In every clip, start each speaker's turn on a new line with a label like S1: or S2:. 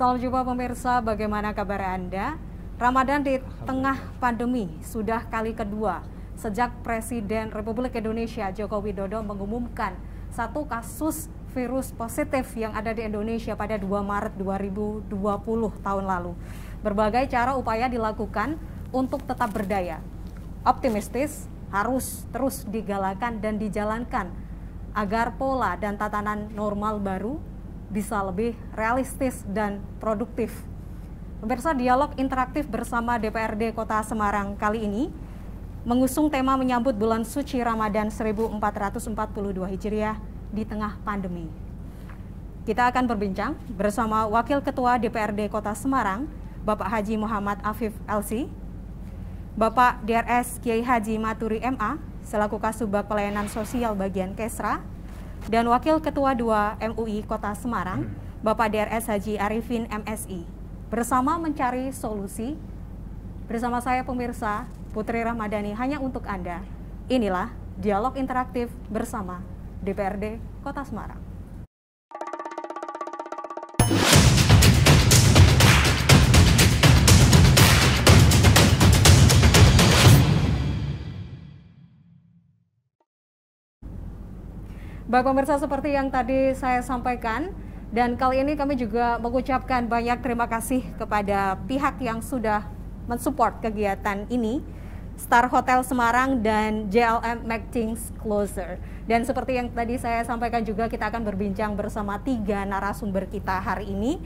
S1: Salam jumpa pemirsa, bagaimana kabar Anda? Ramadan di tengah pandemi sudah kali kedua sejak Presiden Republik Indonesia Joko Widodo mengumumkan satu kasus virus positif yang ada di Indonesia pada 2 Maret 2020 tahun lalu. Berbagai cara upaya dilakukan untuk tetap berdaya. Optimistis harus terus digalakan dan dijalankan agar pola dan tatanan normal baru bisa lebih realistis dan produktif. Pemirsa, dialog interaktif bersama DPRD Kota Semarang kali ini mengusung tema menyambut bulan suci Ramadan 1442 Hijriah di tengah pandemi. Kita akan berbincang bersama Wakil Ketua DPRD Kota Semarang, Bapak Haji Muhammad Afif LC, Bapak DRS Kiai Haji Maturi MA, selaku Kasubag Pelayanan Sosial Bagian Kesra, dan Wakil Ketua 2 MUI Kota Semarang, Bapak DRS Haji Arifin MSI, bersama mencari solusi. Bersama saya pemirsa, Putri Ramadhani, hanya untuk Anda. Inilah dialog interaktif bersama DPRD Kota Semarang. Baik pemirsa, seperti yang tadi saya sampaikan, dan kali ini kami juga mengucapkan banyak terima kasih kepada pihak yang sudah mensupport kegiatan ini, Star Hotel Semarang dan JLM Make Things Closer. Dan seperti yang tadi saya sampaikan juga, kita akan berbincang bersama 3 narasumber kita hari ini,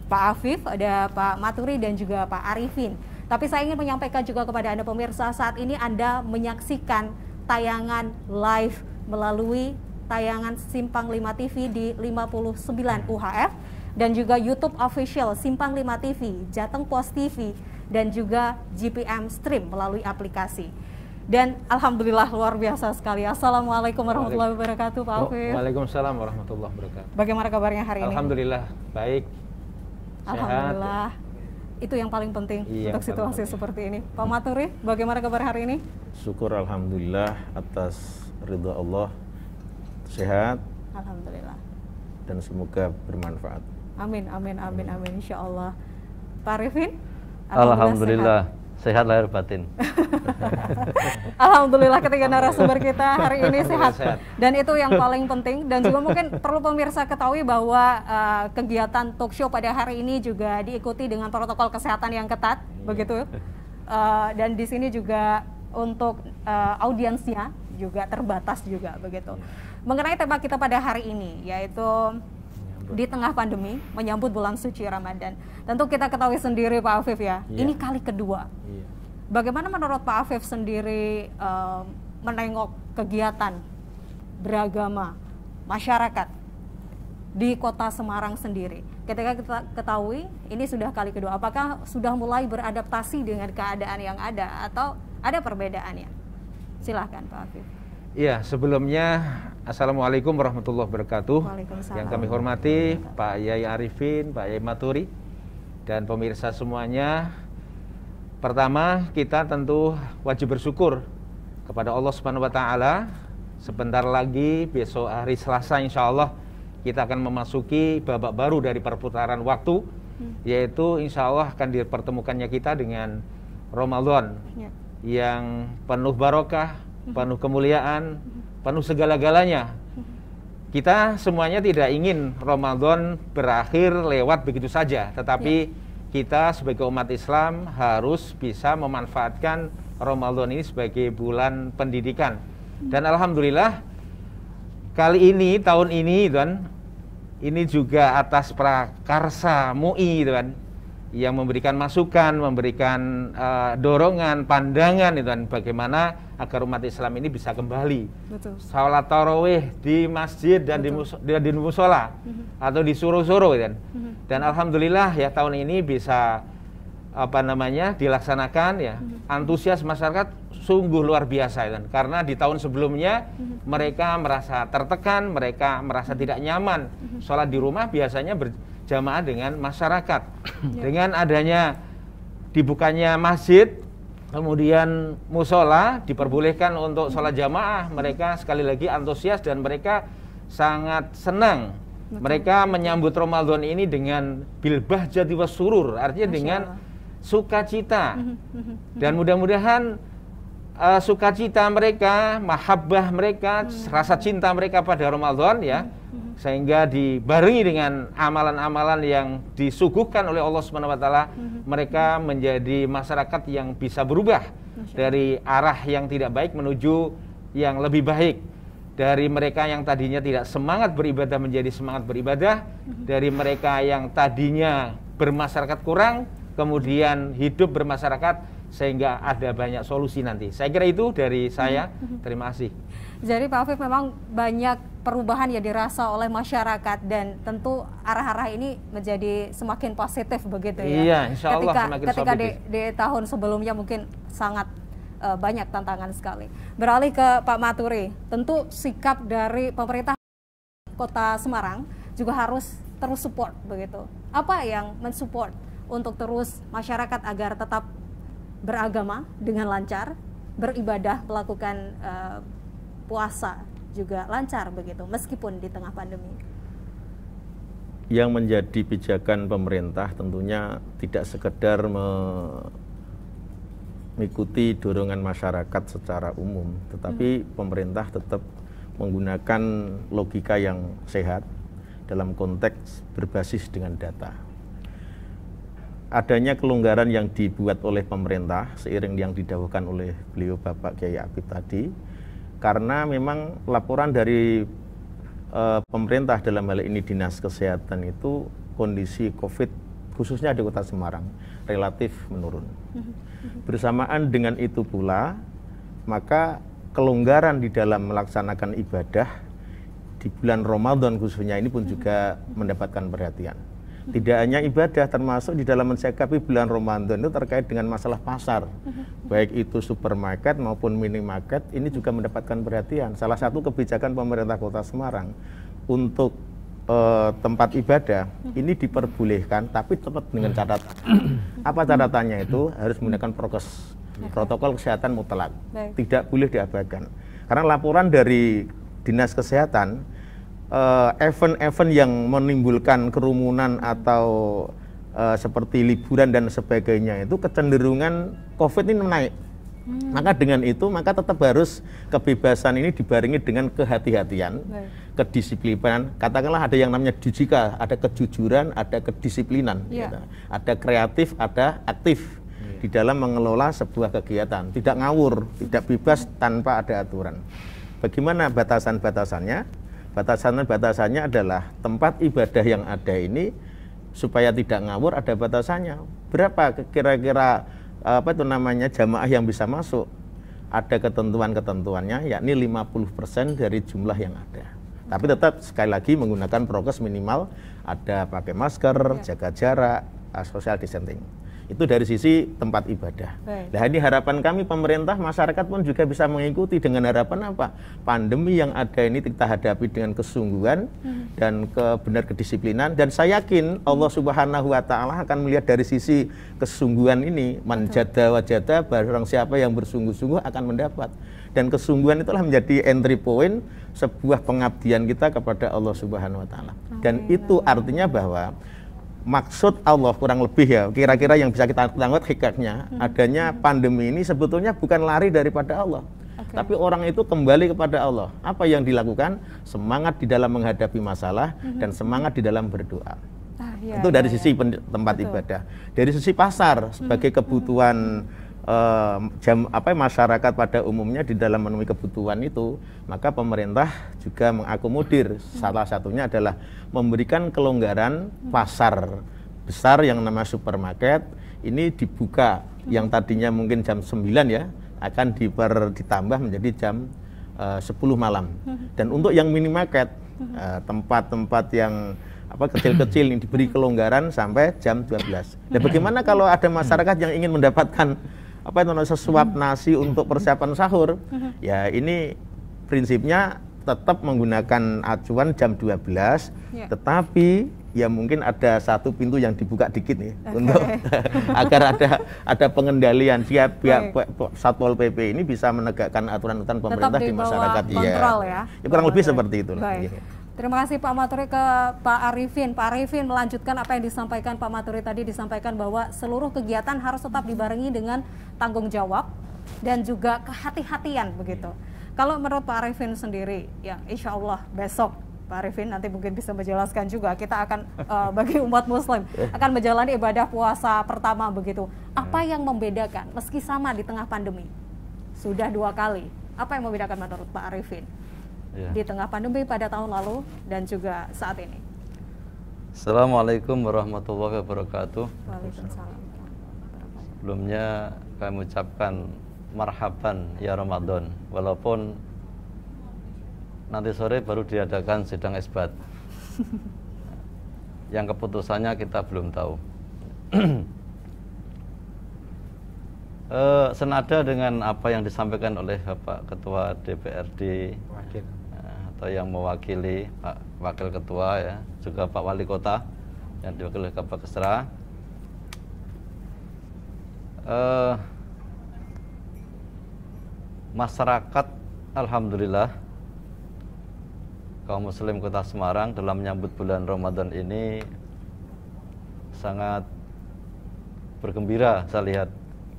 S1: Pak Afif, ada Pak Maturi, dan juga Pak Arifin. Tapi saya ingin menyampaikan juga kepada Anda pemirsa, saat ini Anda menyaksikan tayangan live melalui tayangan Simpang 5 TV di 59 UHF dan juga YouTube official Simpang 5 TV, Jateng Pos TV, dan juga GPM Stream melalui aplikasi. Dan alhamdulillah luar biasa sekali. Assalamualaikum warahmatullahi wabarakatuh, Pak Afif.
S2: Waalaikumsalam warahmatullahi wabarakatuh.
S1: Bagaimana kabarnya hari ini?
S2: Alhamdulillah baik.
S1: Alhamdulillah. Sehat. Itu yang paling penting untuk situasi seperti ini. Pak Maturi, bagaimana kabar hari ini?
S3: Syukur alhamdulillah atas ridha Allah. Sehat.
S1: Alhamdulillah.
S3: Dan semoga bermanfaat.
S1: Amin, amin, amin, amin, insya Allah. Pak Arifin?
S4: Alhamdulillah, sehat lahir batin.
S1: Alhamdulillah, ketiga narasumber kita hari ini sehat. Dan itu yang paling penting. Dan juga mungkin perlu pemirsa ketahui bahwa kegiatan talk show pada hari ini juga diikuti dengan protokol kesehatan yang ketat, begitu. Dan di sini juga untuk audiensnya juga terbatas juga, begitu. Mengenai tema kita pada hari ini, yaitu di tengah pandemi menyambut bulan suci Ramadan. Tentu kita ketahui sendiri Pak Afif ya, ini kali kedua. Bagaimana menurut Pak Afif sendiri menengok kegiatan beragama masyarakat di Kota Semarang sendiri? Ketika kita ketahui ini sudah kali kedua, apakah sudah mulai beradaptasi dengan keadaan yang ada atau ada perbedaannya? Silahkan Pak Afif.
S2: Iya, sebelumnya Assalamualaikum warahmatullahi wabarakatuh. Yang kami hormati Pak Yai Arifin, Pak Yai Maturi, dan pemirsa semuanya. Pertama, kita tentu wajib bersyukur kepada Allah Subhanahu wa Ta'ala. Sebentar lagi, besok hari Selasa insya Allah kita akan memasuki babak baru dari perputaran waktu, yaitu insya Allah akan dipertemukannya kita dengan Ramadan yang penuh barokah, penuh kemuliaan, penuh segala-galanya. Kita semuanya tidak ingin Ramadan berakhir lewat begitu saja, tetapi kita sebagai umat Islam harus bisa memanfaatkan Ramadan ini sebagai bulan pendidikan. Dan alhamdulillah kali ini, tahun ini ini juga atas prakarsa MUI yang memberikan masukan, memberikan dorongan, pandangan bagaimana agar umat Islam ini bisa kembali.
S1: Betul.
S2: Salat tarawih di masjid dan di musola atau di suro-suro Dan alhamdulillah ya tahun ini bisa dilaksanakan ya. Antusias masyarakat sungguh luar biasa karena di tahun sebelumnya mereka merasa tertekan, mereka merasa tidak nyaman. Sholat di rumah biasanya berjamaah dengan masyarakat. Dengan adanya dibukanya masjid, kemudian musola diperbolehkan untuk sholat jamaah, mereka sekali lagi antusias dan mereka sangat senang Mereka menyambut Ramadan ini dengan bil bahjati was surur, artinya dengan sukacita. Dan mudah-mudahan sukacita mereka, mahabbah mereka, rasa cinta mereka pada Ramadan ya, sehingga dibarengi dengan amalan-amalan yang disuguhkan oleh Allah Subhanahu wa taala, mereka menjadi masyarakat yang bisa berubah dari arah yang tidak baik menuju yang lebih baik. Dari mereka yang tadinya tidak semangat beribadah menjadi semangat beribadah, dari mereka yang tadinya bermasyarakat kurang, kemudian hidup bermasyarakat, sehingga ada banyak solusi nanti. Saya kira itu dari saya. Terima kasih.
S1: Jadi Pak Afif, memang banyak perubahan yang dirasa oleh masyarakat dan tentu arah-arah ini menjadi semakin positif begitu ya.
S2: Iya, insya Allah semakin
S1: ketika
S2: positif.
S1: di tahun sebelumnya mungkin sangat banyak tantangan sekali. Beralih ke Pak Maturi, tentu sikap dari pemerintah Kota Semarang juga harus terus support begitu. Apa yang mensupport untuk terus masyarakat agar tetap beragama dengan lancar, beribadah, melakukan puasa juga lancar begitu, meskipun di tengah pandemi?
S3: Yang menjadi pijakan pemerintah tentunya tidak sekedar mengikuti dorongan masyarakat secara umum, tetapi pemerintah tetap menggunakan logika yang sehat dalam konteks berbasis dengan data. Adanya kelonggaran yang dibuat oleh pemerintah seiring yang didahulukan oleh beliau Bapak Kiai Apip tadi, karena memang laporan dari pemerintah dalam hal ini Dinas Kesehatan itu kondisi COVID khususnya di Kota Semarang relatif menurun. Bersamaan dengan itu pula, maka kelonggaran di dalam melaksanakan ibadah di bulan Ramadan khususnya ini pun juga mendapatkan perhatian. Tidak hanya ibadah, termasuk di dalam mensikapi bulan Ramadan itu terkait dengan masalah pasar, baik itu supermarket maupun minimarket, ini juga mendapatkan perhatian. Salah satu kebijakan pemerintah Kota Semarang untuk tempat ibadah ini diperbolehkan, tapi tetap dengan catatan. Apa catatannya itu? Harus menggunakan prokes, protokol kesehatan mutlak, tidak boleh diabaikan. Karena laporan dari Dinas Kesehatan, event-event yang menimbulkan kerumunan atau seperti liburan dan sebagainya itu kecenderungan COVID ini naik. Maka dengan itu, maka tetap harus kebebasan ini dibarengi dengan kehati-hatian, kedisiplinan. Katakanlah ada yang namanya dijika, ada kejujuran, ada kedisiplinan, gitu. Ada kreatif, ada aktif di dalam mengelola sebuah kegiatan. Tidak ngawur, tidak bebas tanpa ada aturan. Bagaimana batasan-batasannya? Batasannya adalah tempat ibadah yang ada ini supaya tidak ngawur ada batasannya. Berapa kira-kira jamaah yang bisa masuk? Ada ketentuan-ketentuannya, yakni 50% dari jumlah yang ada. Tapi tetap sekali lagi menggunakan prokes minimal, ada pakai masker, jaga jarak, social distancing. Itu dari sisi tempat ibadah. Nah, ini harapan kami pemerintah, masyarakat pun juga bisa mengikuti dengan harapan apa? Pandemi yang ada ini kita hadapi dengan kesungguhan dan benar kedisiplinan, dan saya yakin Allah Subhanahu wa taala akan melihat dari sisi kesungguhan ini, manjada wajada, barang siapa yang bersungguh-sungguh akan mendapat. Dan kesungguhan itulah menjadi entry point sebuah pengabdian kita kepada Allah Subhanahu wa taala. Dan itu artinya bahwa maksud Allah kurang lebih ya, kira-kira yang bisa kita tangkap hikmahnya, adanya pandemi ini sebetulnya bukan lari daripada Allah, tapi orang itu kembali kepada Allah. Apa yang dilakukan? Semangat di dalam menghadapi masalah dan semangat di dalam berdoa. Itu dari sisi tempat ibadah. Dari sisi pasar sebagai kebutuhan masyarakat pada umumnya di dalam memenuhi kebutuhan itu, maka pemerintah juga mengakomodir. Salah satunya adalah memberikan kelonggaran pasar besar yang namanya supermarket ini dibuka, yang tadinya mungkin jam 9 ya, akan ditambah menjadi jam 10 malam. Dan untuk yang minimarket, tempat-tempat yang kecil-kecil ini diberi kelonggaran sampai jam 12. Dan bagaimana kalau ada masyarakat yang ingin mendapatkan sesuap nasi untuk persiapan sahur? Ya ini prinsipnya tetap menggunakan acuan jam 12, tetapi ya mungkin ada satu pintu yang dibuka dikit nih untuk agar ada pengendalian. Pihak Satpol PP ini bisa menegakkan aturan-aturan pemerintah di masyarakat.
S1: Kontrol, ya.
S3: Kurang lebih seperti itu.
S1: Terima kasih Pak Maturi. Ke Pak Arifin. Pak Arifin melanjutkan apa yang disampaikan Pak Maturi tadi, disampaikan bahwa seluruh kegiatan harus tetap dibarengi dengan tanggung jawab dan juga kehati-hatian begitu. Kalau menurut Pak Arifin sendiri, ya insya Allah besok Pak Arifin nanti mungkin bisa menjelaskan juga, kita akan bagi umat muslim akan menjalani ibadah puasa pertama begitu. Apa yang membedakan meski sama di tengah pandemi? Sudah 2 kali. Apa yang membedakan menurut Pak Arifin di tengah pandemi pada tahun lalu dan juga saat ini?
S4: Assalamualaikum warahmatullahi wabarakatuh.
S1: Waalaikumsalam.
S4: Sebelumnya kami ucapkan marhaban ya Ramadan, walaupun nanti sore baru diadakan sidang isbat yang keputusannya kita belum tahu. Senada dengan apa yang disampaikan oleh Bapak Ketua DPRD atau yang mewakili Pak Wakil Ketua, ya, juga Pak Wali Kota yang diwakili oleh Bapak Kesra, masyarakat alhamdulillah kaum muslim Kota Semarang dalam menyambut bulan Ramadan ini sangat bergembira. Saya lihat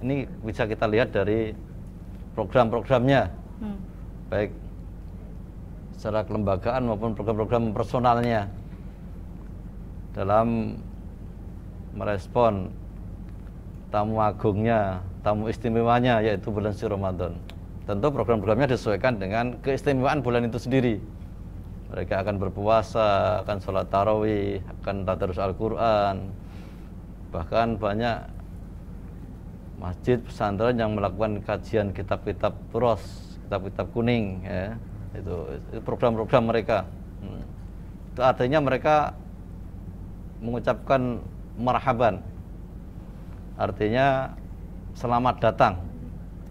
S4: ini bisa kita lihat dari program-programnya, baik secara kelembagaan maupun program-program personalnya dalam merespon tamu agungnya, tamu istimewanya, yaitu bulan suci Ramadan. Tentu program-programnya disesuaikan dengan keistimewaan bulan itu sendiri. Mereka akan berpuasa, akan sholat tarawih, akan tadarus Al-Quran. Bahkan banyak masjid pesantren yang melakukan kajian kitab-kitab turos, kitab-kitab kuning, ya. Itu program-program mereka. Itu artinya mereka mengucapkan marhaban, artinya selamat datang,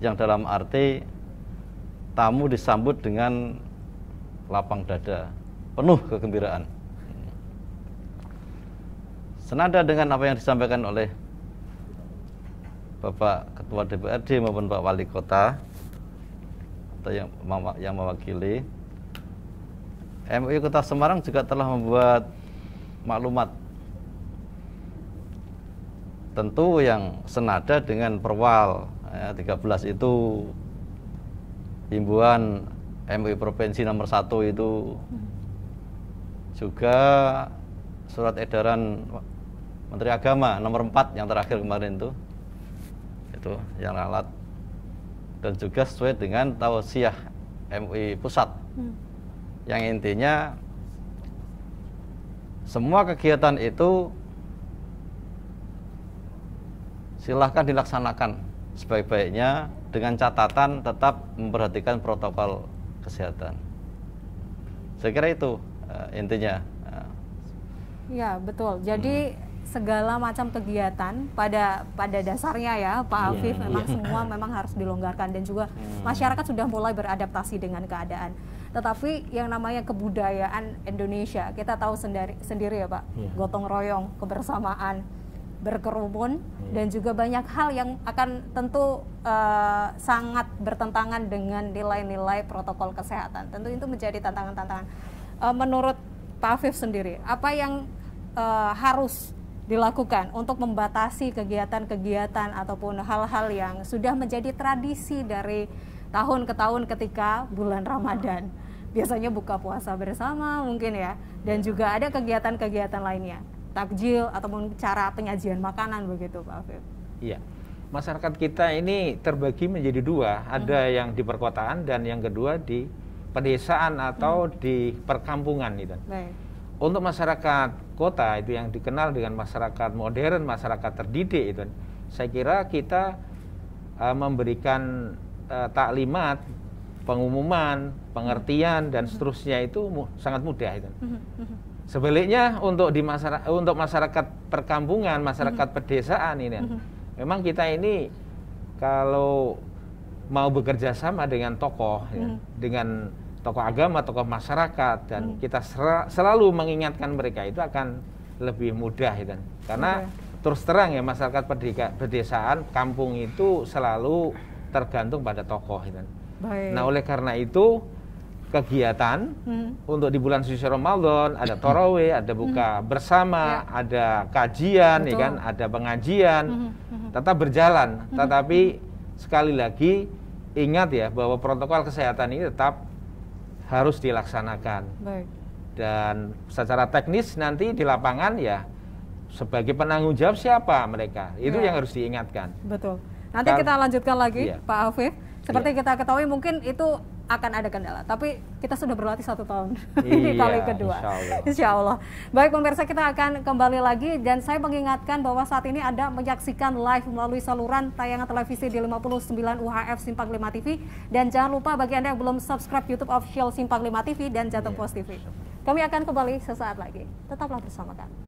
S4: yang dalam arti tamu disambut dengan lapang dada, penuh kegembiraan. Senada dengan apa yang disampaikan oleh Bapak Ketua DPRD maupun Pak Wali Kota atau yang mewakili, MUI Kota Semarang juga telah membuat maklumat, tentu yang senada dengan Perwal, ya, 13 itu himbauan MUI Provinsi nomor 1 itu, juga surat edaran Menteri Agama nomor 4 yang terakhir kemarin itu yang ralat, dan juga sesuai dengan tausiah MUI Pusat, yang intinya semua kegiatan itu silahkan dilaksanakan sebaik-baiknya dengan catatan tetap memperhatikan protokol kesehatan. Saya kira itu intinya.
S1: Ya, betul. Jadi segala macam kegiatan pada dasarnya, ya Pak Afif, memang semua memang harus dilonggarkan, dan juga masyarakat sudah mulai beradaptasi dengan keadaan. Tetapi yang namanya kebudayaan Indonesia, kita tahu sendiri ya Pak, gotong royong, kebersamaan, berkerumun, dan juga banyak hal yang akan tentu sangat bertentangan dengan nilai-nilai protokol kesehatan. Tentu itu menjadi tantangan-tantangan. Menurut Pak Afif sendiri, apa yang harus dilakukan untuk membatasi kegiatan-kegiatan ataupun hal-hal yang sudah menjadi tradisi dari tahun ke tahun ketika bulan Ramadan? Biasanya buka puasa bersama mungkin ya, dan juga ada kegiatan-kegiatan lainnya, takjil ataupun cara penyajian makanan begitu Pak Afif.
S2: Iya, masyarakat kita ini terbagi menjadi 2, ada yang di perkotaan dan yang kedua di pedesaan atau di perkampungan itu.
S1: Baik.
S2: Untuk masyarakat kota itu yang dikenal dengan masyarakat modern, masyarakat terdidik itu, saya kira kita memberikan taklimat, pengumuman, pengertian dan seterusnya itu sangat mudah itu. Sebaliknya untuk masyarakat perkampungan, masyarakat pedesaan ini, memang kita ini kalau mau bekerja sama dengan tokoh, ya, dengan tokoh agama, tokoh masyarakat, dan kita selalu mengingatkan mereka, itu akan lebih mudah itu. Karena terus terang ya, masyarakat pedesaan, kampung itu selalu tergantung pada tokoh itu. Nah oleh karena itu kegiatan untuk di bulan suci Ramadan, ada tarawih, ada buka bersama, ada kajian, ya kan, ada pengajian, tetap berjalan. Tetapi sekali lagi ingat ya bahwa protokol kesehatan ini tetap harus dilaksanakan.
S1: Baik.
S2: Dan secara teknis nanti di lapangan ya sebagai penanggung jawab siapa mereka, itu yang harus diingatkan.
S1: Betul. Nanti kita lanjutkan lagi, Pak Afif. Seperti kita ketahui mungkin itu akan ada kendala, tapi kita sudah berlatih 1 tahun di kali kedua. Insya Allah. Baik pemirsa, kita akan kembali lagi dan saya mengingatkan bahwa saat ini Anda menyaksikan live melalui saluran tayangan televisi di 59 UHF Simpang 5 TV, dan jangan lupa bagi Anda yang belum subscribe YouTube official Simpang 5 TV dan Jateng Post TV. Kami akan kembali sesaat lagi. Tetaplah bersama kami.